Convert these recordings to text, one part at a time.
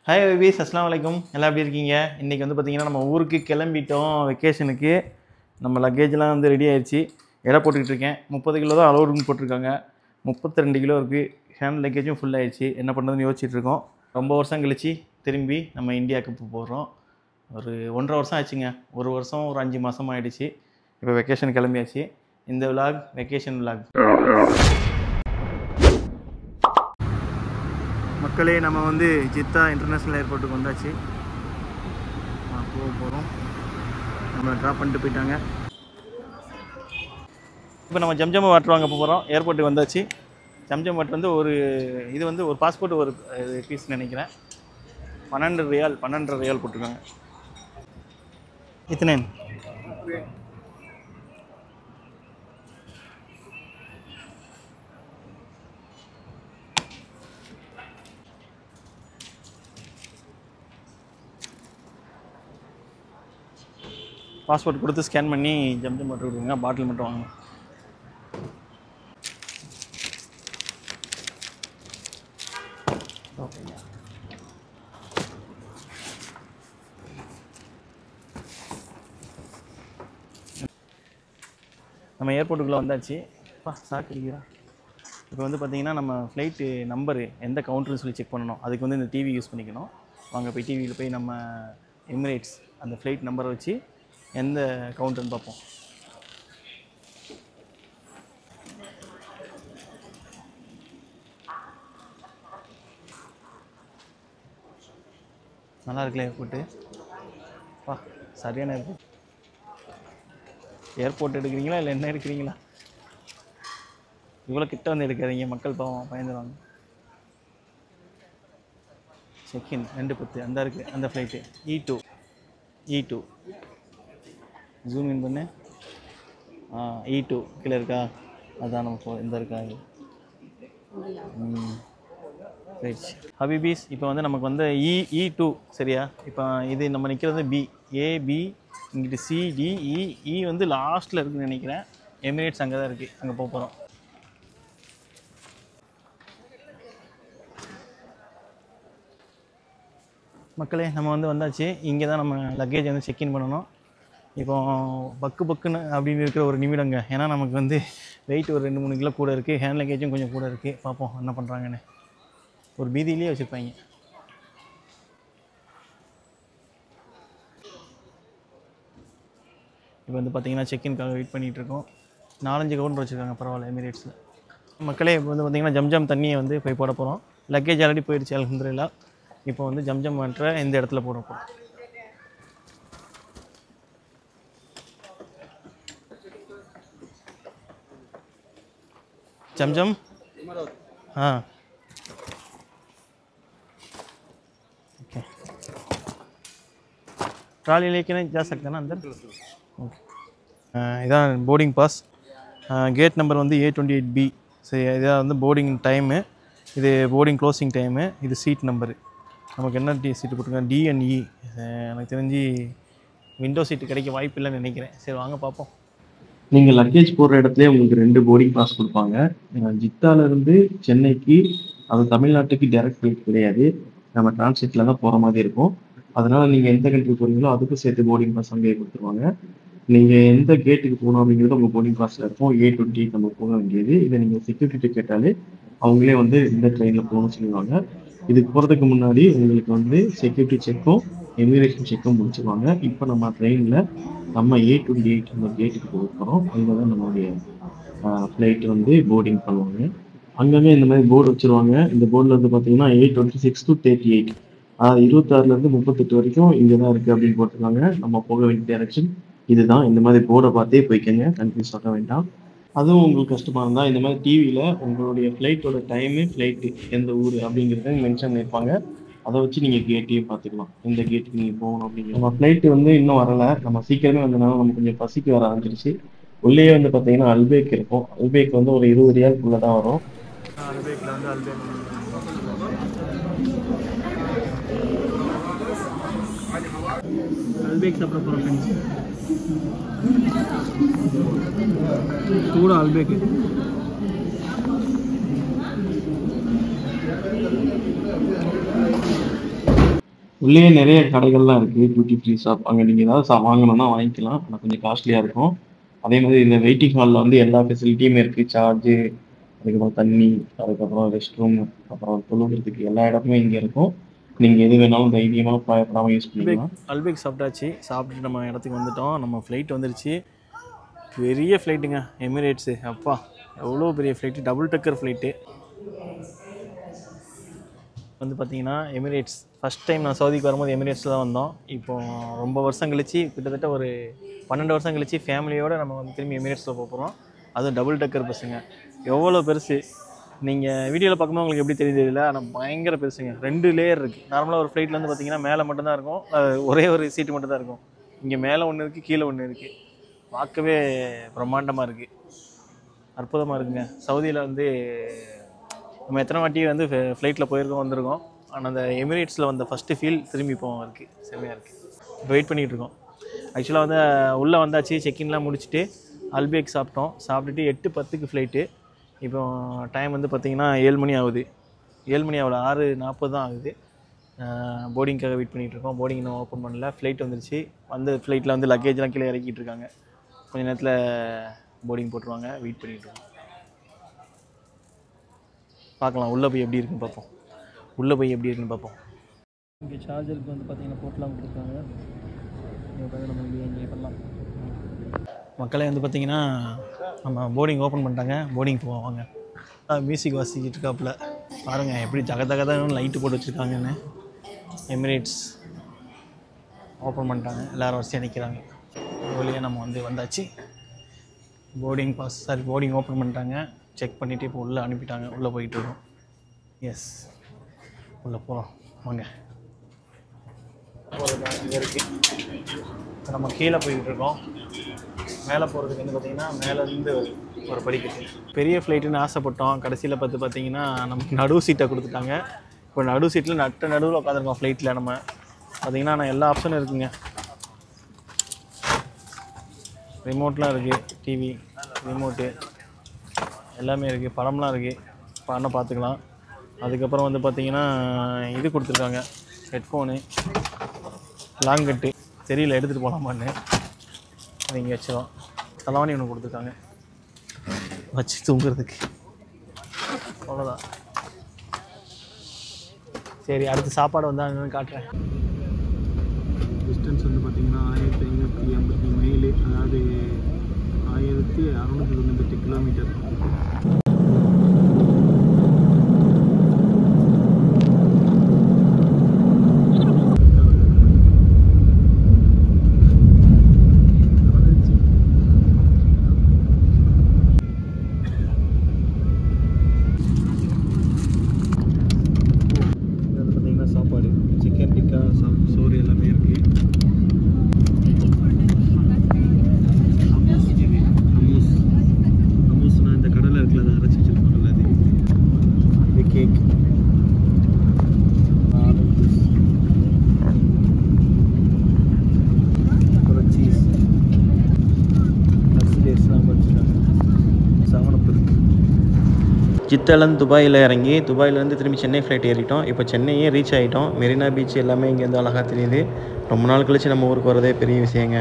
Hi விபீஸ், அஸ்லாம் வலைக்கும். எல்லாம் எப்படி இருக்கீங்க? இன்றைக்கி வந்து பார்த்திங்கன்னா நம்ம ஊருக்கு கிளம்பிட்டோம் வெக்கேஷனுக்கு. நம்ம லக்கேஜ்லாம் வந்து ரெடி ஆயிடுச்சு. எடை போட்டுக்கிட்டு இருக்கேன். 30 கிலோ தான் அலோடுன்னு போட்டிருக்காங்க. 32 கிலோ இருக்குது. ஹேண்ட் லக்கேஜும் ஃபுல் ஆயிடுச்சு. என்ன பண்ணுறதுன்னு யோசிச்சுட்டு இருக்கோம். ரொம்ப வருஷம் கழிச்சு திரும்பி நம்ம இந்தியாவுக்கு போகிறோம். ஒரு 1.5 வருஷம் ஆச்சுங்க. ஒரு வருஷம் ஒரு 5 மாதம் ஆகிடுச்சு. இப்போ வெக்கேஷன் கிளம்பியாச்சு. இந்த விலாக் வெக்கேஷன் விலாக். மக்களே, நம்ம வந்து ஜித்தா இன்டர்நேஷ்னல் ஏர்போர்ட்டுக்கு வந்தாச்சு. போக போகிறோம். நம்மளை ட்ராப் பண்ணிட்டு போயிட்டாங்க. இப்போ நம்ம ஜம்ஜம் வாட்டர் வாங்க போகிறோம். ஏர்போர்ட்டுக்கு வந்தாச்சு. ஜம்ஜம் வாட்டர் வந்து இது வந்து ஒரு பாஸ்போர்ட் ஒரு பீஸ் நினைக்கிறேன். 12 ரியால் போட்டிருக்காங்க. இத்தனை பாஸ்போர்ட் கொடுத்து ஸ்கேன் பண்ணி ஜம்ஜம் வாட்டர் கொடுங்க. பாட்டில் மட்டும் வாங்க. நம்ம ஏர்போர்ட்டுக்குள்ளே வந்தாச்சு. சாக்கிடுக்கிறா. இப்போ வந்து பார்த்திங்கன்னா நம்ம ஃப்ளைட்டு நம்பரு எந்த கவுண்டர்னு சொல்லி செக் பண்ணணும். அதுக்கு வந்து இந்த டிவி யூஸ் பண்ணிக்கணும். வாங்க போய் டிவியில் போய் நம்ம எமிரேட்ஸ் அந்த ஃப்ளைட் நம்பரை வச்சு எந்த கவுண்டர்னு பார்ப்போம். நல்லா இருக்குல்ல ஏர்போர்ட்டு? சரியான ஏர்போர்ட். ஏர்போர்ட் எடுக்கிறீங்களா இல்லை என்ன எடுக்கிறீங்களா? இவ்வளோ கிட்ட வந்து எடுக்காதீங்க, மக்கள் பாவம் பயந்துடுவாங்க. செக்இன் 2:10 அந்த இருக்குது அந்த ஃப்ளைட்டு. E2 ஜூம் இன் பண்ணு. E2 கீழே இருக்கா? அதான் நம்ம இந்த இருக்கா? போயிடுச்சு. ஹபிபீஸ், இப்போ வந்து நமக்கு வந்து E2 சரியா? இப்போ இது நம்ம நிற்கிறது B, AB, இங்கிட்டு CDE வந்து லாஸ்ட்டில் இருக்குதுன்னு நினைக்கிறேன். எமிரேட்ஸ் அங்கே தான் இருக்குது. அங்கே போக போகிறோம். மக்களே, நம்ம வந்து வந்தாச்சு. இங்கே தான் நம்ம லக்கேஜ் வந்து செக்இன் பண்ணணும். இப்போ பக்குன்னு அப்படின்னு இருக்கிற ஒரு நிமிடங்க. ஏன்னா நமக்கு வந்து வெயிட் ஒரு 2-3 கிலோ கூட இருக்குது. ஹேண்ட் லக்கேஜும் கொஞ்சம் கூட இருக்குது. பார்ப்போம் என்ன பண்ணுறாங்கன்னு. ஒரு பீதியிலே வச்சுருப்பாங்க. இப்போ வந்து பார்த்திங்கன்னா செக்இன்காக வெயிட் பண்ணிகிட்ருக்கோம். 4-5 கவுண்டர் வச்சுருக்காங்க. பரவாயில்ல எமிரேட்ஸில். மக்களே, இப்போ வந்து பார்த்திங்கன்னா ஜம்ஜம் தண்ணியை வந்து போய் போட போகிறோம். லக்கேஜ் ஆல்ரெடி போயிடுச்சு அல்ஹம்துலில்லாஹ். இப்போ வந்து ஜம்ஜம் வாட்டரை இந்த இடத்துல போட போகிறோம். ஜம்ஜம் ओके, ट्रॉली लेके नहीं जा सकते ना अंदर? ओके, இதான் போர்டிங் பாஸ். கேட் நம்பர் வந்து A28B. சரி, இதான் வந்து போர்டிங் டைமு. இது போர்டிங் க்ளோசிங் டைமு. இது சீட் நம்பரு. நமக்கு என்ன சீட்டு போட்டிருக்காங்க? D&E. எனக்கு தெரிஞ்சு விண்டோ சீட்டு கிடைக்க வாய்ப்பு இல்லைன்னு நினைக்கிறேன். சரி வாங்க பார்ப்போம். நீங்கள் லக்கேஜ் போடுற இடத்துல உங்களுக்கு 2 போர்டிங் பாஸ் கொடுப்பாங்க. ஜித்தாலேருந்து சென்னைக்கு, அது தமிழ்நாட்டுக்கு டைரக்ட் ஃப்ளைட் கிடையாது. நம்ம டிரான்சிட்டில் தான் போகிற மாதிரி இருக்கும். அதனால் நீங்கள் எந்த கண்ட்ரி போகிறீங்களோ அதுக்கும் சேர்த்து போர்டிங் பாஸ் அங்கேயே கொடுத்துருவாங்க. நீங்கள் எந்த கேட்டுக்கு போகணும் அப்படிங்கிறது உங்கள் போர்டிங் பாஸில் இருக்கும். A28 நம்ம போக வேண்டியது. இதை நீங்கள் செக்யூரிட்டி கேட்டாலே அவங்களே வந்து இந்த ட்ரெயினில் போகணும்னு சொல்லுவாங்க. இதுக்கு போகிறதுக்கு முன்னாடி உங்களுக்கு வந்து செக்யூரிட்டி செக்கும் இமிகிரேஷன் செக்கும் முடிச்சுருவாங்க. இப்போ நம்ம ட்ரெயினில் நம்ம A28 அந்த கேட்டுக்கு போகிறோம். அங்கே தான் நம்மளுடைய ஃப்ளைட் வந்து போர்டிங் பண்ணுவாங்க. அங்கங்கே இந்த மாதிரி போர்டு வச்சுருவாங்க. இந்த போர்டில் வந்து பார்த்தீங்கன்னா A26 to 38, அதாவது 26லேருந்து 38 வரைக்கும் இங்கே தான் இருக்குது அப்படின்னு போட்டிருக்காங்க. நம்ம போக வேண்டிய டைரக்ஷன் இதுதான். இந்த மாதிரி போர்டை பார்த்தே போய்க்கங்க, கன்ஃபியூஸ் ஆக வேண்டாம். அதுவும் உங்களுக்கு கஷ்டமாக இருந்தால் இந்த மாதிரி டிவியில் உங்களுடைய ஃப்ளைட்டோட டைமு, ஃப்ளைட்டு எந்த ஊர் அப்படிங்கிறத மென்ஷன் பண்ணியிருப்பாங்க. அதை வச்சு நீங்கள் கேட்டையே பார்த்துக்கலாம், இந்த கேட்டுக்கு நீங்கள் போகணும் அப்படிங்கிற. நம்ம ஃப்ளைட்டு வந்து இன்னும் வரலை. நம்ம சீக்கிரமே வந்தனால நம்ம கொஞ்சம் பசிக்கு வர ஆரம்பிச்சிருச்சு. உள்ளே வந்து பார்த்தீங்கன்னா அல்பேக் இருக்கும். அல்பேக் வந்து ஒரு 20 ரியாலுக்குள்ளே தான் வரும். அல்பேக்கில் வந்து அல்பேக் சாப்பிட போகிறோம் ஃப்ரெண்ட்ஸ். சூடாக அல்பேக்கு. உள்ளேயே நிறைய கடைகள்லாம் இருக்குது, டியூட்டி ஃப்ரீ ஷாப். அங்கே நீங்கள் ஏதாவது வாங்கணும்னா வாங்கிக்கலாம், ஆனால் கொஞ்சம் காஸ்ட்லியாக இருக்கும். அதே மாதிரி இந்த வெயிட்டிங் ஹாலில் வந்து எல்லா ஃபெசிலிட்டியுமே இருக்குது. சார்ஜு, அதுக்கப்புறம் தண்ணி, அதுக்கப்புறம் ரெஸ்ட் ரூம், அப்புறம் தொழுகிறதுக்கு எல்லா இடமுமே இங்கே இருக்கும். நீங்கள் எது வேணாலும் தைரியமாக பயப்படாமல் யூஸ் பண்ணிக்கலாம். அல்பேக் சாப்பிட்டாச்சு. சாப்பிட்டுட்டு நம்ம இடத்துக்கு வந்துட்டோம். நம்ம ஃப்ளைட் வந்துருச்சு. பெரிய ஃப்ளைட்டுங்க, எமிரேட்ஸு. அப்பா எவ்வளோ பெரிய ஃப்ளைட்டு, டபுள் டக்கர் ஃப்ளைட்டு. வந்து பார்த்திங்கன்னா எமிரேட்ஸ் ஃபஸ்ட் டைம் நான் சவுதிக்கு வரும்போது எமிரேட்ஸில் தான் வந்தோம். இப்போது ரொம்ப வருஷம் கழிச்சு, கிட்டத்தட்ட ஒரு 12 வருஷம் கழிச்சு ஃபேமிலியோடு நம்ம வந்து திரும்பி எமிரேட்ஸில் போகிறோம். அதுவும் டபுள் டக்கர் பஸ்ஸுங்க. எவ்வளோ பெருசு நீங்கள் வீடியோவில் பார்க்கும்போது உங்களுக்கு எப்படி தெரியல, ஆனால் பயங்கர பெருசுங்க. 2 லேயர் இருக்குது. நார்மலாக ஒரு ஃப்ளைட்டில் வந்து பார்த்திங்கன்னா மேலே மட்டும்தான் இருக்கும், ஒரே ஒரு சீட்டு மட்டும் தான் இருக்கும். இங்கே மேலே ஒன்று இருக்குது, கீழே ஒன்று இருக்குது. பார்க்கவே பிரம்மாண்டமாக இருக்குது, அற்புதமாக இருக்குங்க. சவுதியில் வந்து நம்ம எத்தனை வாட்டி வந்து ஃப்ளைட்டில் போயிருக்கோம், வந்திருக்கோம். ஆனால் அந்த எமிரேட்ஸில் வந்த ஃபஸ்ட்டு ஃபீல் திரும்பி இப்போ இருக்குது, செம்மையாக இருக்குது. இப்போ வெயிட் பண்ணிகிட்டு இருக்கோம். ஆக்சுவலாக வந்து உள்ளே வந்தாச்சு, செக்இன்லாம் முடிச்சுட்டு அல்பேக் சாப்பிட்டோம். சாப்பிட்டுட்டு 8:10க்கு ஃப்ளைட்டு. இப்போ டைம் வந்து பார்த்திங்கன்னா 7 மணி ஆகுது. 7 மணி ஆகல, 6:40 தான் ஆகுது. போர்டிங்காக வெயிட் பண்ணிகிட்ருக்கோம். போர்டிங் இன்னும் ஓப்பன் பண்ணல. ஃப்ளைட் வந்துருச்சு. வந்து ஃப்ளைட்டில் வந்து லக்கேஜ்லாம் கீழே இறக்கிட்டு இருக்காங்க. கொஞ்சம் நேரத்தில் போர்டிங் போட்டுருவாங்க. வெயிட் பண்ணிகிட்ருக்கோம். பார்க்கலாம் உள்ளே போய் எப்படி இருக்குன்னு பார்ப்போம். இங்கே சார்ஜருக்கு வந்து பார்த்திங்கன்னா போட்டெலாம் கொடுத்துருக்காங்க. நம்ம இங்கே என்ஜாய் பண்ணலாம். மக்களே வந்து பார்த்திங்கன்னா நம்ம போர்டிங் ஓப்பன் பண்ணிட்டாங்க. போர்டிங் போவாங்க. மியூசிக் வாசிக்கிட்டு இருக்காப்புல பாருங்கள், எப்படி ஜகதகதான் லைட்டு போட்டு வச்சுருக்காங்கன்னு. எமிரேட்ஸ் ஓப்பன் பண்ணிட்டாங்க. எல்லோரும் வரிசையாக நிற்கிறாங்க. வழியாக நம்ம வந்து வந்தாச்சு. போர்டிங் ஓப்பன் பண்ணிட்டாங்க. செக் பண்ணிவிட்டு இப்போ உள்ளே அனுப்பிட்டாங்க. உள்ளே போயிட்டுருக்கோம். எஸ், உள்ளே போகிறோம் வாங்க. இங்கே இருக்குது. இப்போ நம்ம கீழே போய்கிட்டுருக்கோம். மேலே போகிறதுக்கு வந்து பார்த்திங்கன்னா மேலேருந்து ஒரு படிக்கட்டு. பெரிய ஃப்ளைட்டுன்னு ஆசைப்பட்டோம். கடைசியில் பார்த்திங்கன்னா நமக்கு நடு சீட்டை கொடுத்துட்டாங்க. இப்போ நடு சீட்டில் நடுவில் உட்காந்துருக்கோம் ஃப்ளைட்டில். நம்ம பார்த்திங்கன்னா நான் எல்லா ஆப்ஷனும் இருக்குங்க. ரிமோட்லாம் இருக்குது, டிவி ரிமோட்டு எல்லாமே இருக்குது, படம்லாம் இருக்குது, படம் பார்த்துக்கலாம். அதுக்கப்புறம் வந்து பார்த்திங்கன்னா இது கொடுத்துருக்காங்க, ஹெட்ஃபோனு, லாங் கட்டு. தெரியல எடுத்துகிட்டு போகலாமான்னு. அது இங்கே வச்சிடும். தலைவாணி ஒன்று கொடுத்துருக்காங்க வச்சு தூங்குறதுக்கு. அவ்வளோதான். சரி, அடுத்து சாப்பாடு வந்தால் என்னென்னு காட்டுறேன். டிஸ்டன்ஸ் வந்து பார்த்திங்கன்னா 1550 மைலு, அதாவது 1698 கிலோமீட்டர். சாப்பாடு சிக்கன் டிக்கா, சோறு எல்லாமே இருக்குது. ஹமூஸ்னால் இந்த கடலை இருக்குல்ல, அதை அரைச்சி வச்சுருப்பாங்கல்ல, அது. இது கேக், அப்புறம் சீஸ், டேட்ஸ்லாம் வச்சுருக்காங்க. சாவனப்பு இருக்குது. ஜித்தாலேருந்து துபாயில் இறங்கி, துபாயிலேருந்து திரும்பி சென்னை ஃப்ளைட் ஏறிட்டோம். இப்போ சென்னையே ரீச் ஆகிட்டோம். மெரினா பீச் எல்லாமே இங்கேருந்து அழகாக தெரியுது. ரொம்ப நாள் கழிச்சு நம்ம ஊருக்கு வரதே பெரிய விஷயங்க.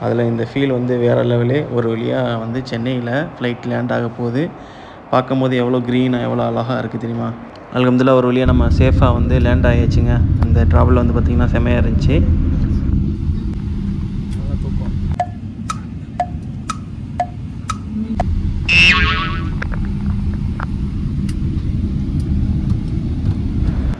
அதில் இந்த ஃபீல் வந்து வேறு லெவலு. ஒரு வழியாக வந்து சென்னையில் ஃப்ளைட் லேண்ட் ஆக போகுது. பார்க்கும் போது எவ்வளோ க்ரீனாக எவ்வளோ அழகாக இருக்குது தெரியுமா. அல்ஹம்துலில்லாஹ் ஒரு வழியாக நம்ம சேஃபாக வந்து லேண்ட் ஆகிடுச்சுங்க. அந்த ட்ராவல் வந்து பார்த்திங்கன்னா செம்மையாக இருந்துச்சு.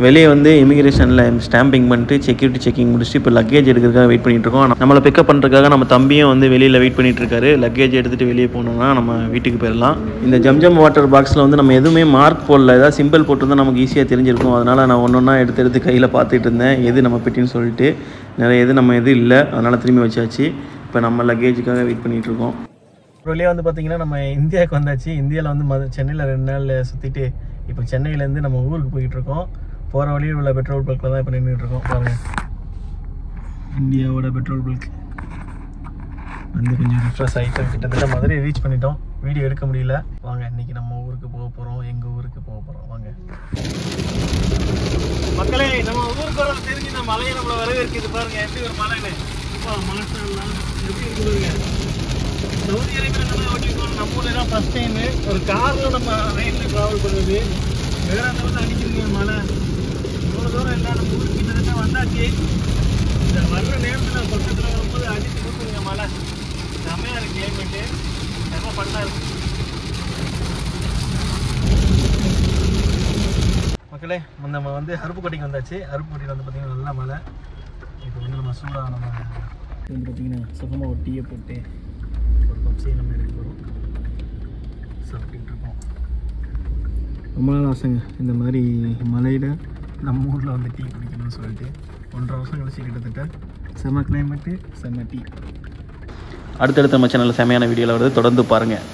வெளியே வந்து இமிக்ரேஷனில் ஸ்டாம்பிங் பண்ணிட்டு செக்யூரிட்டி செக்கிங் முடிச்சுட்டு இப்போ லக்கேஜ் எடுக்கிறதுக்காக வெயிட் பண்ணிகிட்ருக்கோம். நம்மளை பிக்கப் பண்ணுறதுக்காக நம்ம தம்பியும் வந்து வெளியில் வெயிட் பண்ணிகிட்ருக்காரு. லக்கேஜ் எடுத்துகிட்டு வெளியே போனோம்னா நம்ம வீட்டுக்கு போயிடலாம். இந்த ஜம்ஜம் வாட்டர் பாக்ஸில் வந்து நம்ம எதுவுமே மார்க் போடல, ஏதாவது சிம்பிள் போட்டிருந்தால் நமக்கு ஈஸியாக தெரிஞ்சிருக்கும். அதனால் நான் ஒன்றா எடுத்து கையில் பார்த்துட்டு இருந்தேன், எது நம்ம பெட்டின்னு சொல்லிட்டு. நிறைய நம்ம எது இல்லை, அதனால் திரும்பி வச்சாச்சு. இப்போ நம்ம லக்கேஜுக்காக வெயிட் பண்ணிகிட்ருக்கோம். ஒரு வழியாக வந்து பார்த்திங்கன்னா நம்ம இந்தியாவுக்கு வந்தாச்சு. இந்தியாவில் வந்து சென்னையில் 2 நாள் சுற்றிட்டு இப்போ சென்னையிலேருந்து நம்ம ஊருக்கு போய்கிட்ருக்கோம். போகிற வழியில் உள்ள பெட்ரோல் பல்கில் தான் இப்போ நின்றுட்டுருக்கோம். பாருங்கள், இந்தியாவோட பெட்ரோல் பல்க் வந்து கொஞ்சம் ரிஃப்ரெஷ் ஆகிட்டோம். கிட்டத்தட்ட மதுரை ரீச் பண்ணிட்டோம். வீடியோ எடுக்க முடியல. வாங்க, இன்றைக்கி நம்ம ஊருக்கு போக போகிறோம். எங்கள் ஊருக்கு போக போகிறோம். வாங்க மக்களே, நம்ம ஊருக்கு தெரிஞ்சு இந்த மலையை நம்மளை வரவேற்கிறது பாருங்க, எப்படி ஒரு மலைன்னு. மாஷாஅல்லாஹ், எப்படி இருக்குதுங்க. சவுதி அரேபியாவில் ஓட்டிருக்கோம், நம்ம ஊரில் தான் ஃபஸ்ட் டைமு ஒரு காரில் நம்ம ரைட்டில் ட்ராவல் பண்ணுறது. வேற லெவலில் அடிக்கிறீங்க மலை. இவ்வளோ தூரம் இல்லை, நம்ம ஊருக்கு கிட்டத்தட்ட வந்தாச்சு. இந்த வர்ற நேரத்தில் பக்கத்தில் வரும்போது அடித்து கொடுத்துருங்க மலை. செம்மையாக இருக்குது கிளைமேட்டு, செம்ம பண்ணா இருக்குது. மக்களே, நம்ம வந்து அருப்புக்கோட்டைக்கு வந்தாச்சு. அருப்புக்கோட்டையில் வந்து பார்த்திங்கன்னா நல்ல மலை. இப்போ வந்து நம்ம சூடாக நம்ம வந்து பார்த்திங்கன்னா சுகமாக ஒரு டீயை போட்டு ஒரு பப்ஸையை நம்ம எடுக்க போகிறோம், சாப்பிட்டுக்கிட்டு இருக்கோம். ரொம்ப நாள் ஆசைங்க இந்த மாதிரி மலையில் நம்ம ஊரில் வந்து டீ குடிக்கணும்னு சொல்லிட்டு. 1.5 வருஷம் கழிச்சு கிட்டத்தட்ட செம்ம கிளைமேட்டு, செம்ம டீ. அடுத்தடுத்த நம்ம சேனலில் செம்மையான வீடியோவில் வருது, தொடர்ந்து பாருங்கள்.